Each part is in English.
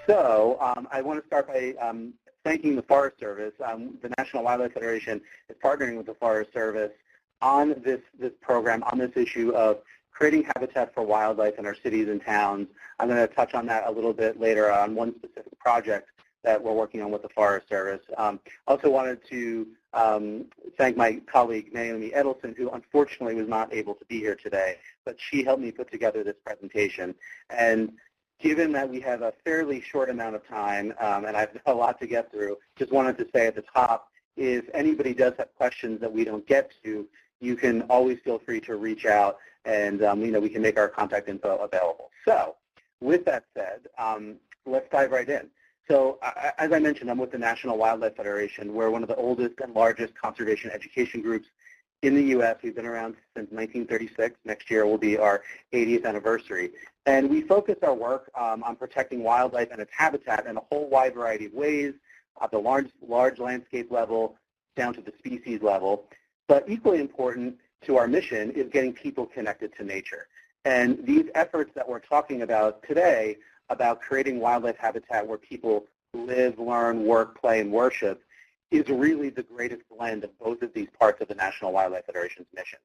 I want to start by thanking the Forest Service. The National Wildlife Federation is partnering with the Forest Service on this program, on this issue of creating habitat for wildlife in our cities and towns. I'm going to touch on that a little bit later on one specific project that we're working on with the Forest Service. Also wanted to thank my colleague Naomi Edelson, who unfortunately was not able to be here today, but she helped me put together this presentation. And given that we have a fairly short amount of time and I've a lot to get through, just wanted to say at the top, if anybody does have questions that we don't get to, you can always feel free to reach out and we can make our contact info available. So with that said, let's dive right in. So as I mentioned, I'm with the National Wildlife Federation. We're one of the oldest and largest conservation education groups in the U.S. We've been around since 1936. Next year will be our 80th anniversary. And we focus our work on protecting wildlife and its habitat in a whole wide variety of ways, at the large landscape level down to the species level. But equally important to our mission is getting people connected to nature. And these efforts that we're talking about today, about creating wildlife habitat where people live, learn, work, play, and worship, is really the greatest blend of both of these parts of the National Wildlife Federation's mission.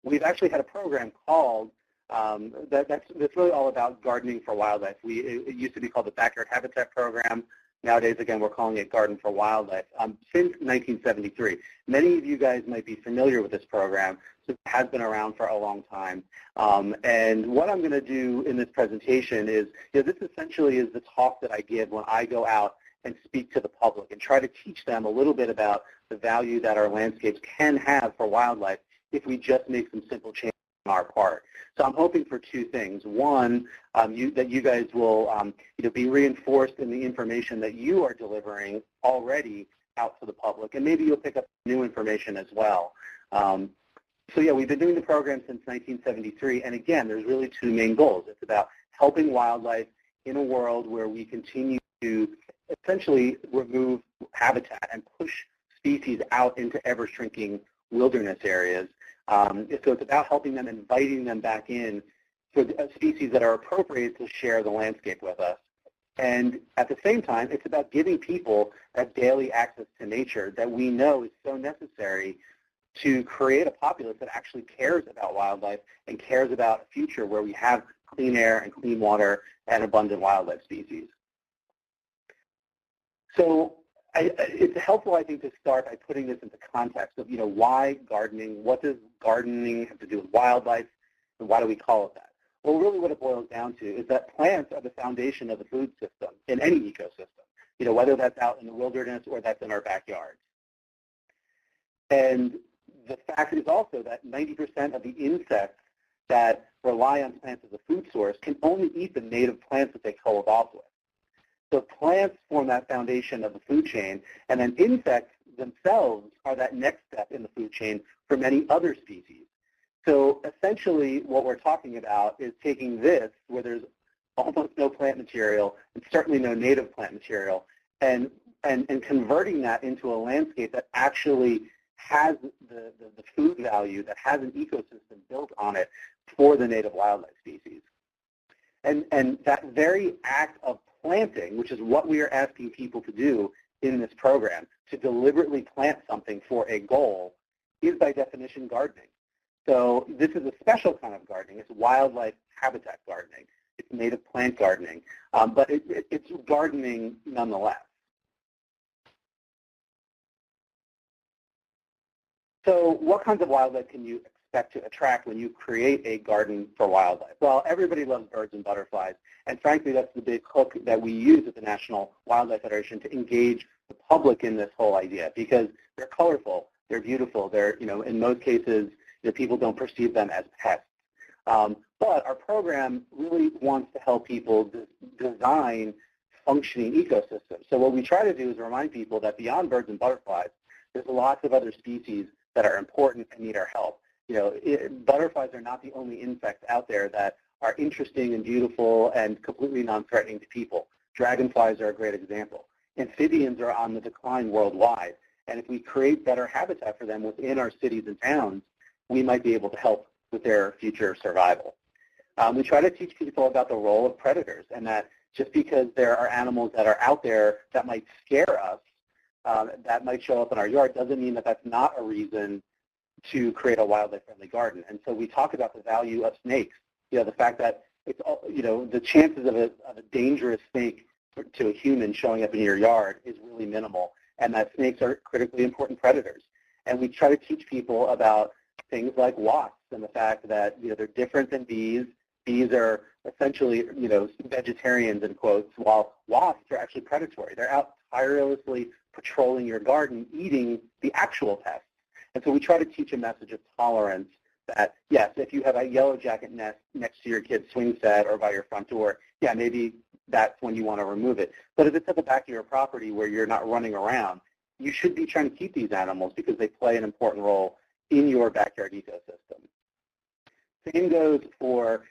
We've actually had a program called, that's really all about gardening for wildlife. It used to be called the Backyard Habitat Program. Nowadays, again, we're calling it Garden for Wildlife. Since 1973, many of you guys might be familiar with this program. So it has been around for a long time. And what I'm going to do in this presentation is, this essentially is the talk that I give when I go out and speak to the public and try to teach them a little bit about the value that our landscapes can have for wildlife if we just make some simple changes on our part. So I'm hoping for two things. One, that you guys will be reinforced in the information that you are delivering already out to the public, and maybe you'll pick up new information as well. So yeah, we've been doing the program since 1973, and again, there's really two main goals. It's about helping wildlife in a world where we continue to essentially remove habitat and push species out into ever-shrinking wilderness areas. So it's about helping them, inviting them back in for the species that are appropriate to share the landscape with us. And at the same time, it's about giving people that daily access to nature that we know is so necessary to create a populace that actually cares about wildlife and cares about a future where we have clean air and clean water and abundant wildlife species. So it's helpful, I think, to start by putting this into context of, why gardening? What does gardening have to do with wildlife, and why do we call it that? Well, really what it boils down to is that plants are the foundation of the food system in any ecosystem, whether that's out in the wilderness or that's in our backyards. And the fact is also that 90% of the insects that rely on plants as a food source can only eat the native plants that they co-evolve with. So plants form that foundation of the food chain, and then insects themselves are that next step in the food chain for many other species. So essentially what we're talking about is taking this, where there's almost no plant material and certainly no native plant material, and converting that into a landscape that actually has the food value, that has an ecosystem built on it for the native wildlife species. And that very act of planting, which is what we are asking people to do in this program, to deliberately plant something for a goal, is by definition gardening. So this is a special kind of gardening. It's wildlife habitat gardening. It's native plant gardening, but it's gardening nonetheless. So what kinds of wildlife can you expect to attract when you create a garden for wildlife? Well, everybody loves birds and butterflies, and frankly, that's the big hook that we use at the National Wildlife Federation to engage the public in this whole idea, because they're colorful, they're beautiful, they're, in most cases, people don't perceive them as pests. But our program really wants to help people design functioning ecosystems. So what we try to do is remind people that beyond birds and butterflies, there's lots of other species that are important and need our help. Butterflies are not the only insects out there that are interesting and beautiful and completely non-threatening to people. Dragonflies are a great example. Amphibians are on the decline worldwide, and if we create better habitat for them within our cities and towns, we might be able to help with their future survival. We try to teach people about the role of predators, and that just because there are animals that are out there that might scare us, that might show up in our yard, doesn't mean that that's not a reason to create a wildlife-friendly garden. And so we talk about the value of snakes. The fact that it's, the chances of a dangerous snake to a human showing up in your yard is really minimal, and that snakes are critically important predators. And we try to teach people about things like wasps and the fact that they're different than bees. Bees are essentially vegetarians in quotes, while wasps are actually predatory. They're out tirelessly patrolling your garden, eating the actual pests. And so we try to teach a message of tolerance that, yes, if you have a yellow jacket nest next to your kid's swing set or by your front door, yeah, maybe that's when you want to remove it. But if it's at the back of your property where you're not running around, you should be trying to keep these animals because they play an important role in your backyard ecosystem. Same goes for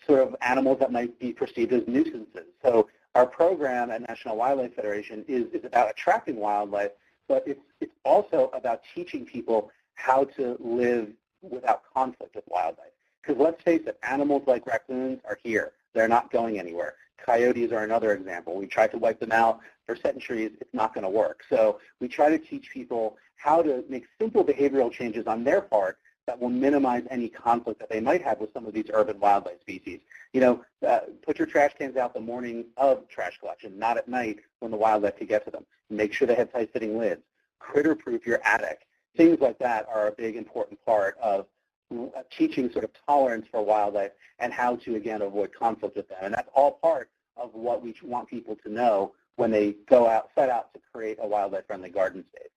sort of animals that might be perceived as nuisances. So our program at National Wildlife Federation is about attracting wildlife, but it's also about teaching people how to live without conflict with wildlife. Because let's face it, animals like raccoons are here. They're not going anywhere. Coyotes are another example. We tried to wipe them out for centuries. It's not going to work. So we try to teach people how to make simple behavioral changes on their part that will minimize any conflict that they might have with some of these urban wildlife species. Put your trash cans out the morning of trash collection, not at night when the wildlife could get to them. Make sure they have tight-fitting lids. Critter-proof your attic. Things like that are a big, important part of teaching sort of tolerance for wildlife and how to, again, avoid conflict with them. And that's all part of what we want people to know when they set out to create a wildlife-friendly garden space.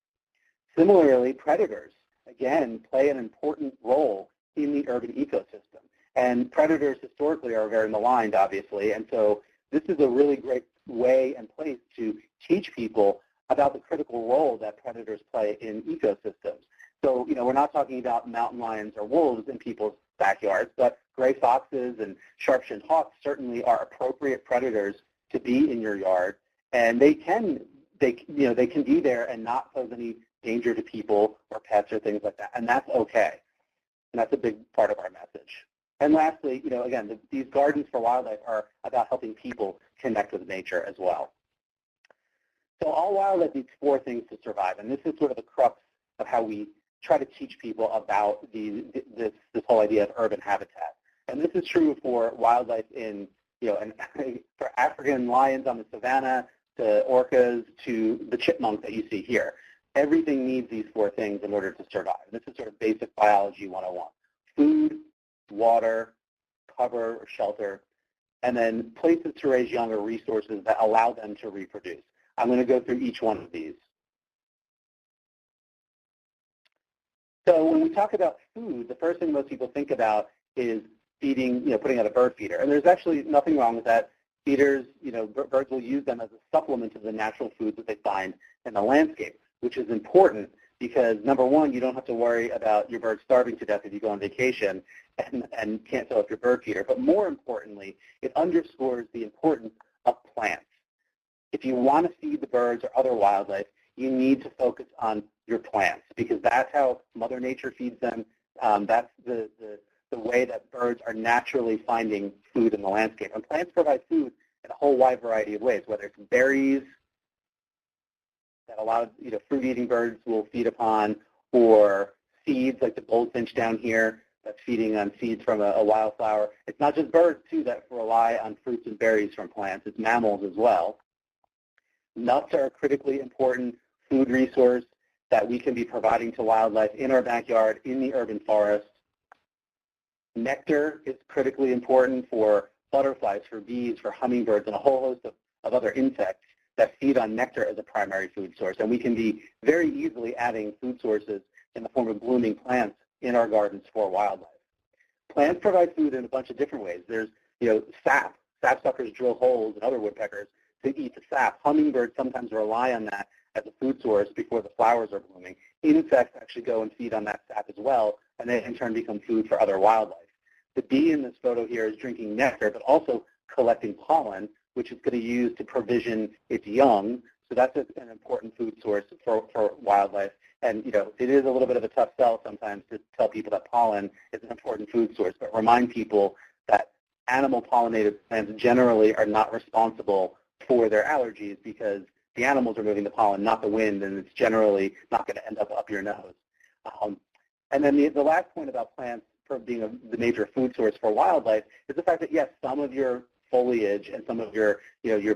Similarly, predators, again, play an important role in the urban ecosystem. And predators historically are very maligned, obviously, and so this is a really great way and place to teach people about the critical role that predators play in ecosystems. So, we're not talking about mountain lions or wolves in people's backyards, but gray foxes and sharp-shinned hawks certainly are appropriate predators to be in your yard, and they can be there and not pose any danger to people or pets or things like that, and that's okay. And that's a big part of our message. And lastly, again, these gardens for wildlife are about helping people connect with nature as well. So all wildlife needs 4 things to survive, and this is sort of the crux of how we try to teach people about this whole idea of urban habitat. And this is true for wildlife in, for African lions on the savanna, to orcas, to the chipmunk that you see here. Everything needs these 4 things in order to survive. This is sort of basic biology 101. Food, water, cover or shelter, and then places to raise young or resources that allow them to reproduce. I'm going to go through each one of these. So when we talk about food, the first thing most people think about is feeding, putting out a bird feeder. And there's actually nothing wrong with that. Feeders, birds will use them as a supplement to the natural foods that they find in the landscape, which is important because, number one, you don't have to worry about your bird starving to death if you go on vacation and can't fill up your bird feeder. But more importantly, it underscores the importance of plants. If you want to feed the birds or other wildlife, you need to focus on your plants because that's how Mother Nature feeds them. That's the way that birds are naturally finding food in the landscape. And plants provide food in a whole wide variety of ways, whether it's berries that a lot of fruit-eating birds will feed upon, or seeds like the goldfinch down here that's feeding on seeds from a wildflower. It's not just birds, too, that rely on fruits and berries from plants. It's mammals as well. Nuts are a critically important food resource that we can be providing to wildlife in our backyard, in the urban forest. Nectar is critically important for butterflies, for bees, for hummingbirds, and a whole host of other insects that feed on nectar as a primary food source. And we can be very easily adding food sources in the form of blooming plants in our gardens for wildlife. Plants provide food in a bunch of different ways. There's, sap. Sapsuckers drill holes and other woodpeckers to eat the sap. Hummingbirds sometimes rely on that as a food source before the flowers are blooming. Insects actually go and feed on that sap as well, and they in turn become food for other wildlife. The bee in this photo here is drinking nectar, but also collecting pollen, which it's going to use to provision its young. So that's an important food source for wildlife. And, it is a little bit of a tough sell sometimes to tell people that pollen is an important food source, but remind people that animal pollinated plants generally are not responsible for their allergies because the animals are moving the pollen, not the wind, and it's generally not going to end up your nose. And then the last point about plants for being the major food source for wildlife is the fact that, yes, some of your foliage and some of your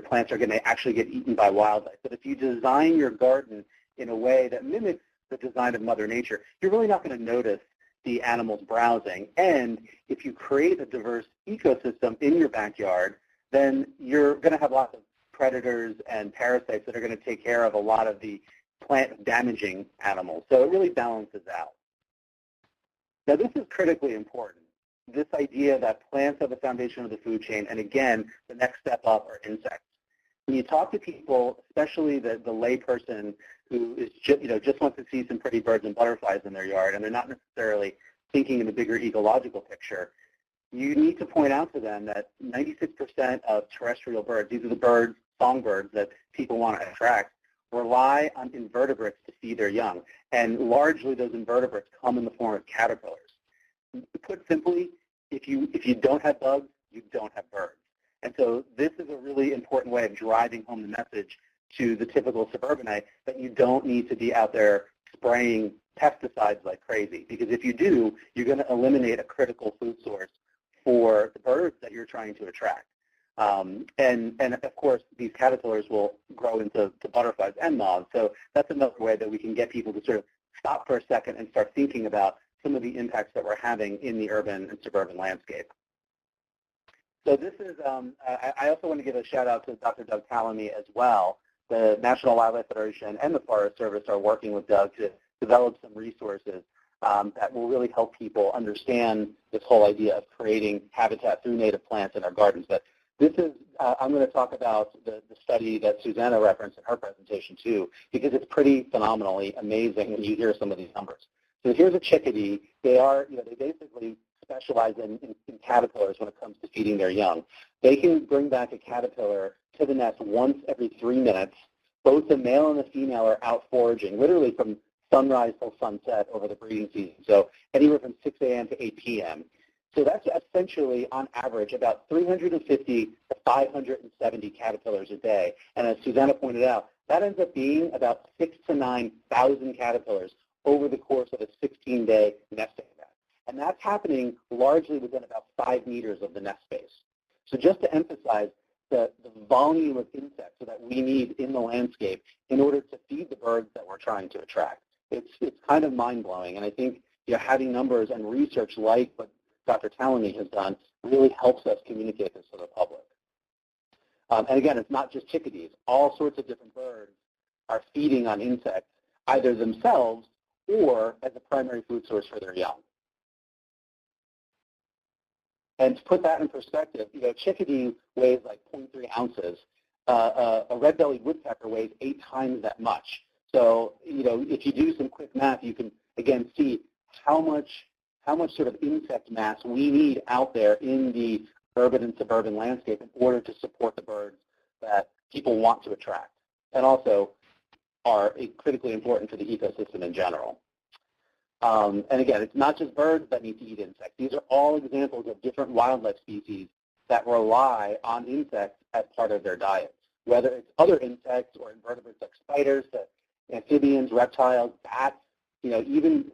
plants are going to actually get eaten by wildlife. But if you design your garden in a way that mimics the design of Mother Nature, you're really not going to notice the animals browsing. And if you create a diverse ecosystem in your backyard, then you're going to have lots of predators and parasites that are going to take care of a lot of the plant-damaging animals. So it really balances out. Now, this is critically important, this idea that plants are the foundation of the food chain, and again, the next step up are insects. When you talk to people, especially the lay person who is just wants to see some pretty birds and butterflies in their yard, and they're not necessarily thinking in the bigger ecological picture, you need to point out to them that 96% of terrestrial birds, these are the birds, songbirds that people want to attract, rely on invertebrates to feed their young. And largely those invertebrates come in the form of caterpillars. Put simply, if you don't have bugs, you don't have birds. And so this is a really important way of driving home the message to the typical suburbanite that you don't need to be out there spraying pesticides like crazy. Because if you do, you're going to eliminate a critical food source for the birds that you're trying to attract. And of course, these caterpillars will grow into butterflies and moths. So that's another way that we can get people to sort of stop for a second and start thinking about some of the impacts that we're having in the urban and suburban landscape. So this is, I also want to give a shout out to Dr. Doug Tallamy as well. The National Wildlife Federation and the Forest Service are working with Doug to develop some resources that will really help people understand this whole idea of creating habitat through native plants in our gardens. But this is, I'm going to talk about the study that Susanna referenced in her presentation too, because it's pretty phenomenally amazing when you hear some of these numbers. So here's a chickadee. They are, they basically specialize in caterpillars when it comes to feeding their young. They can bring back a caterpillar to the nest once every 3 minutes. Both the male and the female are out foraging, literally from sunrise till sunset over the breeding season. So anywhere from 6 a.m. to 8 p.m. So that's essentially, on average, about 350 to 570 caterpillars a day. And as Susanna pointed out, that ends up being about 6,000 to 9,000 caterpillars over the course of a 16-day nesting event. And that's happening largely within about 5 meters of the nest space. So just to emphasize the volume of insects that we need in the landscape in order to feed the birds that we're trying to attract. It's kind of mind-blowing. And I think having numbers and research like what Dr. Tallamy has done really helps us communicate this to the public. And again, it's not just chickadees. All sorts of different birds are feeding on insects, either themselves or as a primary food source for their young. And to put that in perspective, chickadee weighs like 0.3 ounces. A red-bellied woodpecker weighs 8 times that much. So, if you do some quick math, you can, again, see how much sort of insect mass we need out there in the urban and suburban landscape in order to support the birds that people want to attract, and also are critically important to the ecosystem in general. And again, it's not just birds that need to eat insects. These are all examples of different wildlife species that rely on insects as part of their diet, whether it's other insects or invertebrates like spiders, amphibians, reptiles, bats, even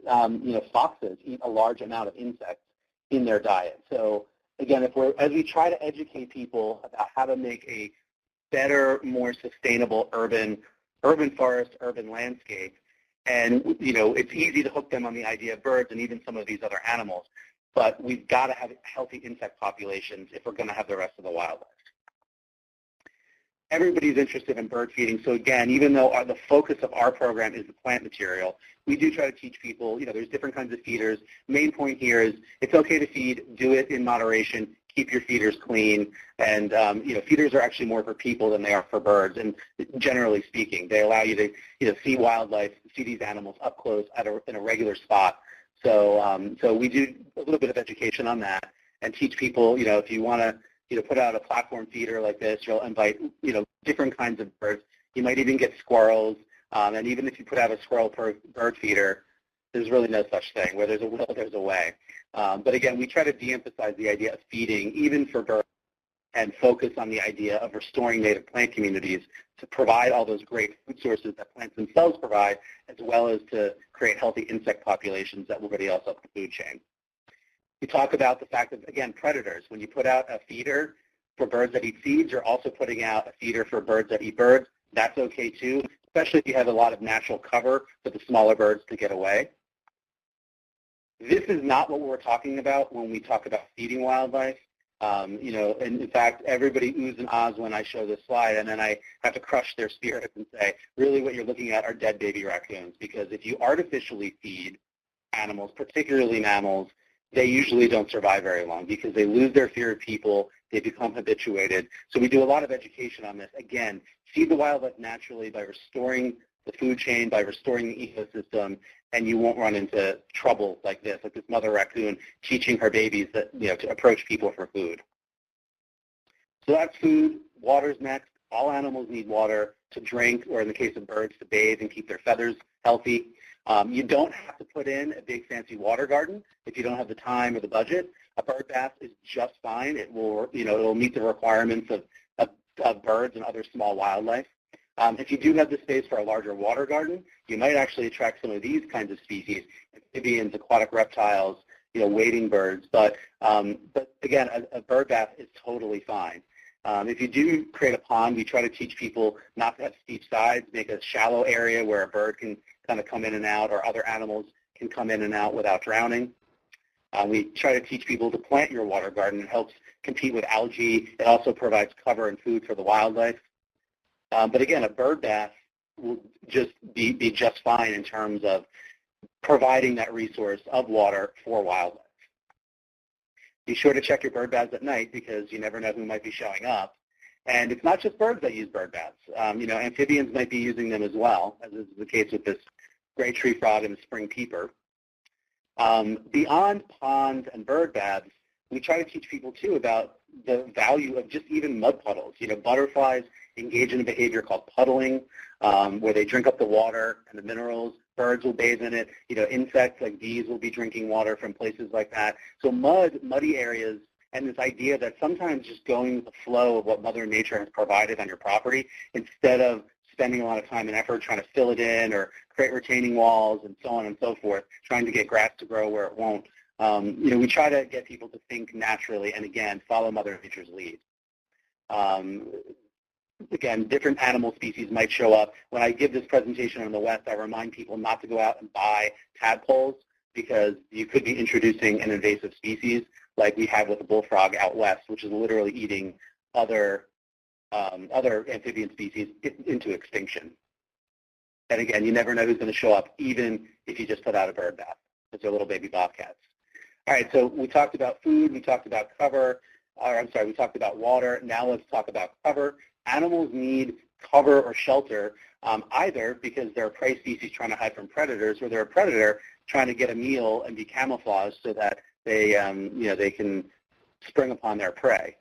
foxes eat a large amount of insects in their diet. So again, as we try to educate people about how to make a better, more sustainable urban forest, urban landscape, and it's easy to hook them on the idea of birds and even some of these other animals, but we've got to have healthy insect populations if we're going to have the rest of the wildlife. Everybody's interested in bird feeding, so again, even though the focus of our program is the plant material, we do try to teach people, there's different kinds of feeders. Main point here is it's okay to feed, do it in moderation, keep your feeders clean, and feeders are actually more for people than they are for birds, and generally speaking, they allow you to see wildlife, see these animals up close in a regular spot. So we do a little bit of education on that and teach people, if you want to put out a platform feeder like this, you'll invite, different kinds of birds. You might even get squirrels, and even if you put out a squirrel per bird feeder, there's really no such thing. Where there's a will, there's a way. But again, we try to de-emphasize the idea of feeding, even for birds, and focus on the idea of restoring native plant communities to provide all those great food sources that plants themselves provide, as well as to create healthy insect populations that will really also up the food chain. We talk about the fact that, again, predators. When you put out a feeder for birds that eat seeds, you're also putting out a feeder for birds that eat birds. That's okay too, especially if you have a lot of natural cover for the smaller birds to get away. This is not what we're talking about when we talk about feeding wildlife. And in fact, everybody oohs and ahs when I show this slide, and then I have to crush their spirits and say, really what you're looking at are dead baby raccoons, because if you artificially feed animals, particularly mammals, they usually don't survive very long because they lose their fear of people, they become habituated. So we do a lot of education on this. Again, feed the wildlife naturally by restoring the food chain, by restoring the ecosystem, and you won't run into trouble like this mother raccoon teaching her babies that, to approach people for food. So that's food. Water's next. All animals need water to drink, or in the case of birds, to bathe and keep their feathers healthy. You don't have to put in a big fancy water garden if you don't have the time or the budget. A bird bath is just fine. It will, it'll meet the requirements of birds and other small wildlife. If you do have the space for a larger water garden, you might actually attract some of these kinds of species, amphibians, aquatic reptiles, wading birds. But again, a bird bath is totally fine. If you do create a pond, we try to teach people not to have steep sides, make a shallow area where a bird can kind of come in and out, or other animals can come in and out without drowning. We try to teach people to plant your water garden. It helps compete with algae. It also provides cover and food for the wildlife. But again, a bird bath will just be just fine in terms of providing that resource of water for wildlife. Be sure to check your bird baths at night because you never know who might be showing up. And it's not just birds that use bird baths. Amphibians might be using them as well, as is the case with this gray tree frog and the spring peeper. Beyond ponds and bird baths, we try to teach people, too, about the value of just even mud puddles. Butterflies engage in a behavior called puddling, where they drink up the water and the minerals. Birds will bathe in it. Insects like bees will be drinking water from places like that. So muddy areas, and this idea that sometimes just going with the flow of what Mother Nature has provided on your property, instead of spending a lot of time and effort trying to fill it in or create retaining walls and so on and so forth, trying to get grass to grow where it won't. We try to get people to think naturally and, again, follow Mother Nature's lead. Again, different animal species might show up. When I give this presentation on the West, I remind people not to go out and buy tadpoles because you could be introducing an invasive species like we have with the bullfrog out west, which is literally eating other amphibian species into extinction. And again, you never know who's going to show up, even if you just put out a bird bath, because they're little baby bobcats. All right, so we talked about food, we talked about we talked about water. Now let's talk about cover. Animals need cover or shelter, either because they're a prey species trying to hide from predators, or they're a predator trying to get a meal and be camouflaged so that they, they can spring upon their prey.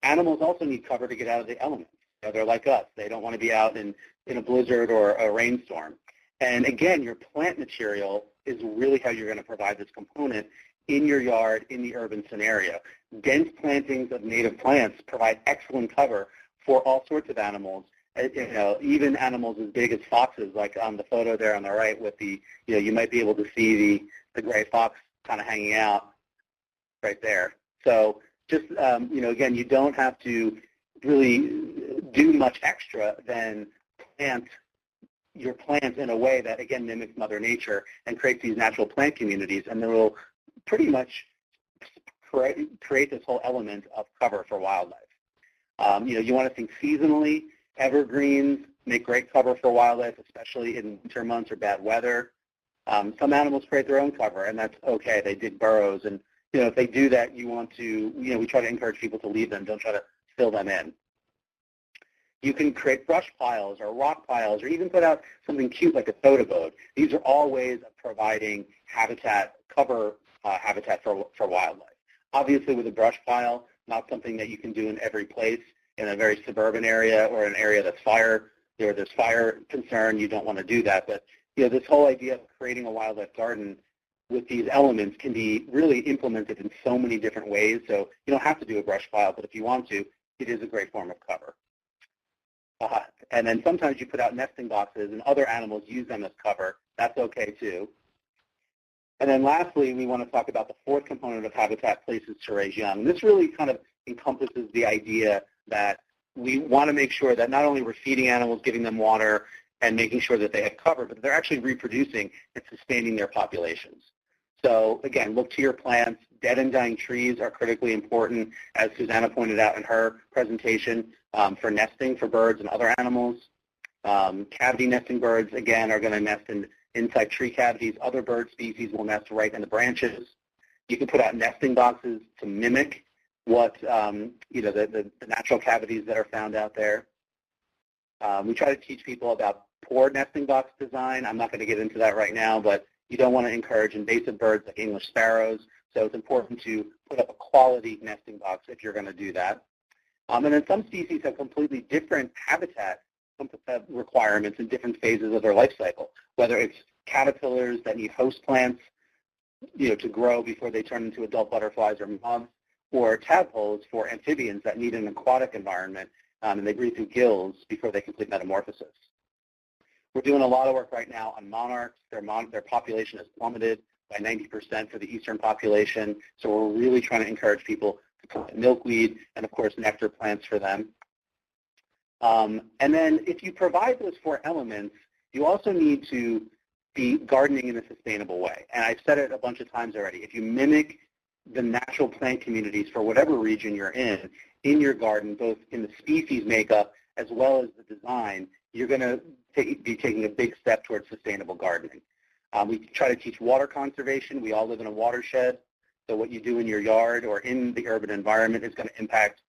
Animals also need cover to get out of the elements. They're like us. They don't want to be out in a blizzard or a rainstorm. And again, your plant material is really how you're going to provide this component in your yard, in the urban scenario. Dense plantings of native plants provide excellent cover for all sorts of animals, even animals as big as foxes, like on the photo there on the right with the, you might be able to see the gray fox kind of hanging out right there. So just, again, you don't have to really do much extra than plant your plants in a way that, again, mimics Mother Nature and creates these natural plant communities, and then will pretty much create this whole element of cover for wildlife. You want to think seasonally. Evergreens make great cover for wildlife, especially in winter months or bad weather. Some animals create their own cover, and that's okay. They dig burrows, and if they do that, you want to, we try to encourage people to leave them. Don't try to fill them in. You can create brush piles or rock piles, or even put out something cute like a soda boat. These are all ways of providing habitat, cover habitat for wildlife. Obviously, with a brush pile, not something that you can do in every place. In a very suburban area or an area that's there's fire concern, you don't want to do that. But this whole idea of creating a wildlife garden with these elements can be really implemented in so many different ways. So you don't have to do a brush pile, but if you want to, it is a great form of cover. And then sometimes you put out nesting boxes and other animals use them as cover. That's okay too. And then lastly, we want to talk about the fourth component of habitat, places to raise young. And this really kind of encompasses the idea that we want to make sure that not only we're feeding animals, giving them water, and making sure that they have cover, but they're actually reproducing and sustaining their populations. So again, look to your plants. Dead and dying trees are critically important, as Susanna pointed out in her presentation, for nesting for birds and other animals. Cavity nesting birds, again, are going to nest inside tree cavities. Other bird species will nest right in the branches. You can put out nesting boxes to mimic what, the natural cavities that are found out there. We try to teach people about poor nesting box design. I'm not going to get into that right now, but you don't want to encourage invasive birds like English sparrows. So it's important to put up a quality nesting box if you're going to do that. And then some species have completely different habitat requirements in different phases of their life cycle, whether it's caterpillars that need host plants, to grow before they turn into adult butterflies or moths, or tadpoles for amphibians that need an aquatic environment, and they breathe through gills before they complete metamorphosis. We're doing a lot of work right now on monarchs. Their population has plummeted by 90% for the eastern population, so we're really trying to encourage people to plant milkweed and, of course, nectar plants for them. And then if you provide those four elements, you also need to be gardening in a sustainable way. And I've said it a bunch of times already. If you mimic the natural plant communities for whatever region you're in your garden, both in the species makeup as well as the design, you're going to be taking a big step towards sustainable gardening. We try to teach water conservation. We all live in a watershed, so what you do in your yard or in the urban environment is going to impact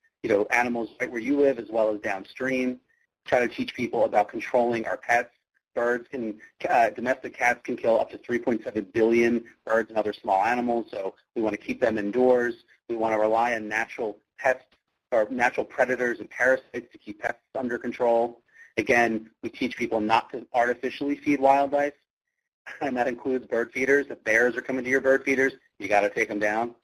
animals right where you live as well as downstream. Try to teach people about controlling our pets. Domestic cats can kill up to 3.7 billion birds and other small animals, so we want to keep them indoors. We want to rely on natural pests or natural predators and parasites to keep pests under control. Again, we teach people not to artificially feed wildlife, and that includes bird feeders. If bears are coming to your bird feeders, you got to take them down.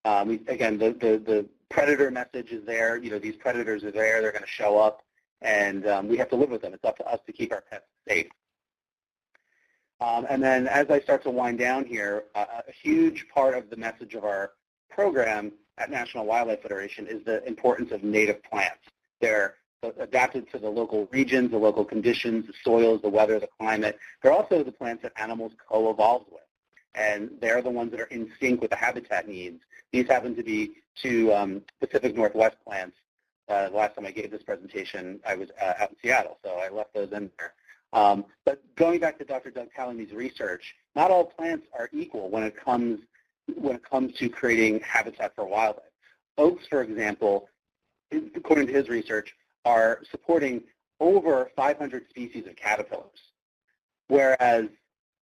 Again, the predator message is there. These predators are there. They're going to show up, and we have to live with them. It's up to us to keep our pets safe. And then as I start to wind down here, a huge part of the message of our program at National Wildlife Federation is the importance of native plants. They're adapted to the local regions, the local conditions, the soils, the weather, the climate. They're also the plants that animals co-evolved with, and they're the ones that are in sync with the habitat needs. These happen to be two Pacific Northwest plants. The last time I gave this presentation, I was out in Seattle, so I left those in there. But going back to Dr. Doug Tallamy's research, not all plants are equal when it comes to creating habitat for wildlife. Oaks, for example, according to his research, are supporting over 500 species of caterpillars, whereas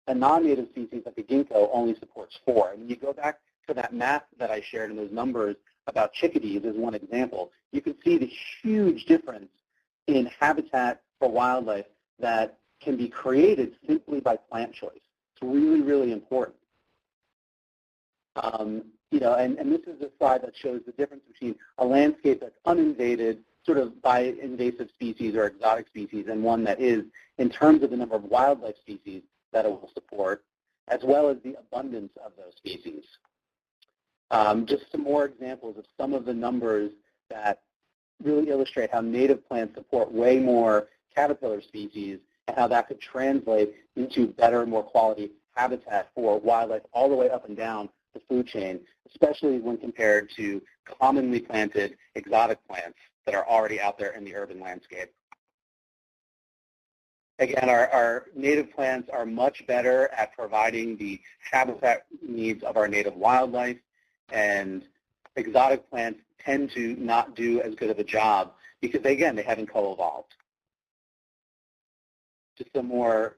a non-native species like the ginkgo only supports 4. And when you go back to that map that I shared and those numbers about chickadees as one example, you can see the huge difference in habitat for wildlife that can be created simply by plant choice. It's really, really important. And this is a slide that shows the difference between a landscape that's uninvaded, sort of by invasive species or exotic species, and one that is, in terms of the number of wildlife species that it will support, as well as the abundance of those species. Just some more examples of some of the numbers that really illustrate how native plants support way more caterpillar species and how that could translate into better, more quality habitat for wildlife all the way up and down the food chain, especially when compared to commonly planted exotic plants that are already out there in the urban landscape. Again, our native plants are much better at providing the habitat needs of our native wildlife, and exotic plants tend to not do as good of a job because, again, they haven't co-evolved. Just some more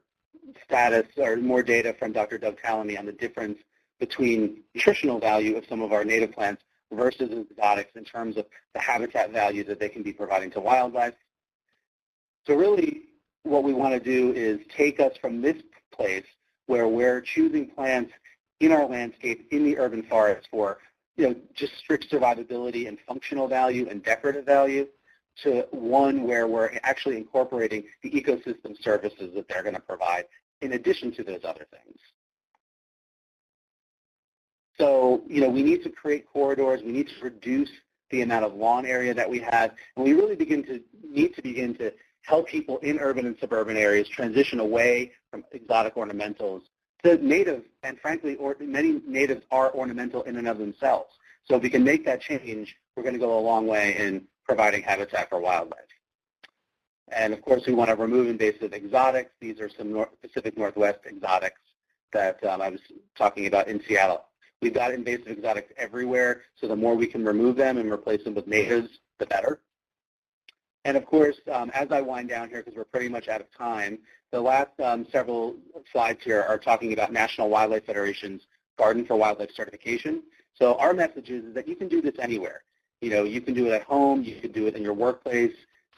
status or more data from Dr. Doug Tallamy on the difference between nutritional value of some of our native plants versus exotics in terms of the habitat value that they can be providing to wildlife. So really what we want to do is take us from this place where we're choosing plants in our landscape in the urban forest for, just strict survivability and functional value and decorative value, to one where we're actually incorporating the ecosystem services that they're going to provide in addition to those other things. So, we need to create corridors. We need to reduce the amount of lawn area that we have, and we really need to begin to help people in urban and suburban areas transition away from exotic ornamentals to native, and frankly, many natives are ornamental in and of themselves. So if we can make that change, we're going to go a long way in providing habitat for wildlife. And of course, we want to remove invasive exotics. These are some Pacific Northwest exotics that I was talking about in Seattle. We've got invasive exotics everywhere, so the more we can remove them and replace them with natives, the better. And of course, as I wind down here, because we're pretty much out of time, the last several slides here are talking about National Wildlife Federation's Garden for Wildlife certification. So our message is that you can do this anywhere. You can do it at home, you can do it in your workplace,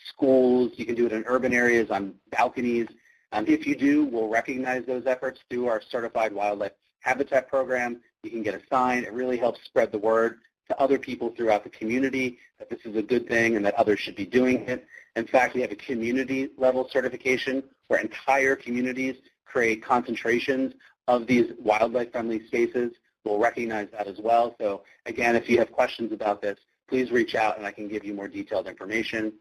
schools, you can do it in urban areas, on balconies. If you do, we'll recognize those efforts through our Certified Wildlife Habitat Program. You can get a sign. It really helps spread the word to other people throughout the community that this is a good thing and that others should be doing it. In fact, we have a community-level certification where entire communities create concentrations of these wildlife-friendly spaces. We'll recognize that as well. So again, if you have questions about this, please reach out and I can give you more detailed information.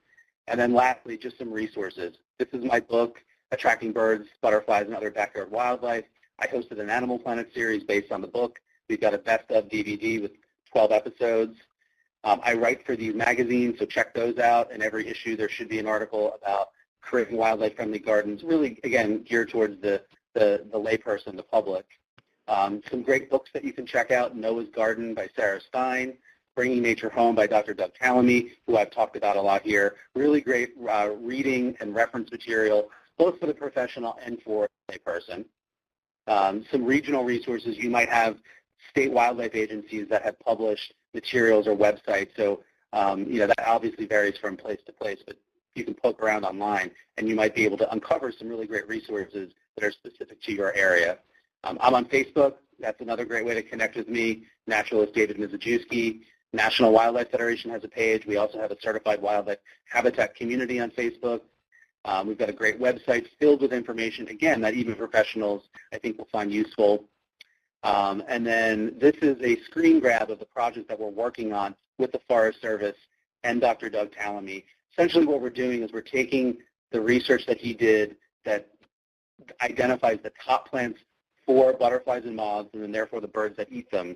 And then lastly, just some resources. This is my book, Attracting Birds, Butterflies, and Other Backyard Wildlife. I hosted an Animal Planet series based on the book. We've got a best of DVD with 12 episodes. I write for these magazines, so check those out. In every issue, there should be an article about creating wildlife-friendly gardens, really, again, geared towards the layperson, the public. Some great books that you can check out: Noah's Garden by Sarah Stein, Bringing Nature Home by Dr. Doug Tallamy, who I've talked about a lot here. Really great reading and reference material, both for the professional and for the layperson. Some regional resources. You might have state wildlife agencies that have published materials or websites. So, that obviously varies from place to place, but you can poke around online and you might be able to uncover some really great resources that are specific to your area. I'm on Facebook. That's another great way to connect with me. Naturalist David Mizejewski. National Wildlife Federation has a page. We also have a Certified Wildlife Habitat community on Facebook. We've got a great website filled with information, again, that even professionals, I think, will find useful. And then this is a screen grab of the project that we're working on with the Forest Service and Dr. Doug Tallamy. Essentially what we're doing is we're taking the research that he did that identifies the top plants for butterflies and moths, and then therefore the birds that eat them,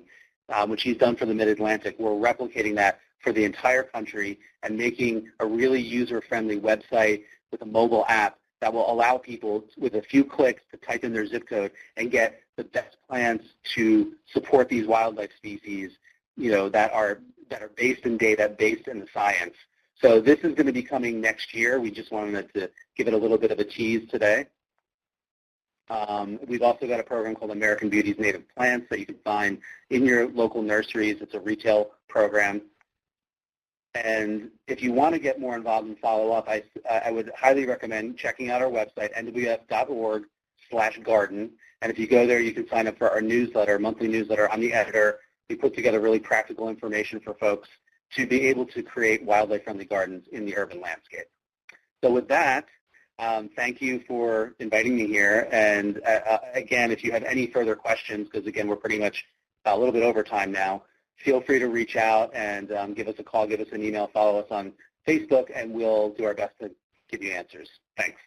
which he's done for the Mid-Atlantic. We're replicating that for the entire country and making a really user-friendly website with a mobile app that will allow people with a few clicks to type in their zip code and get the best plans to support these wildlife species, that are based in data, based in the science. So this is going to be coming next year. We just wanted to give it a little bit of a tease today. We've also got a program called American Beauty's Native Plants that you can find in your local nurseries. It's a retail program. And if you want to get more involved and follow up, I would highly recommend checking out our website, nwf.org/garden. And if you go there, you can sign up for our newsletter, monthly newsletter. I'm the editor. We put together really practical information for folks to be able to create wildlife-friendly gardens in the urban landscape. So with that, thank you for inviting me here. And again, if you have any further questions, because again, we're pretty much a little bit over time now, feel free to reach out and give us a call, give us an email, follow us on Facebook, and we'll do our best to give you answers. Thanks.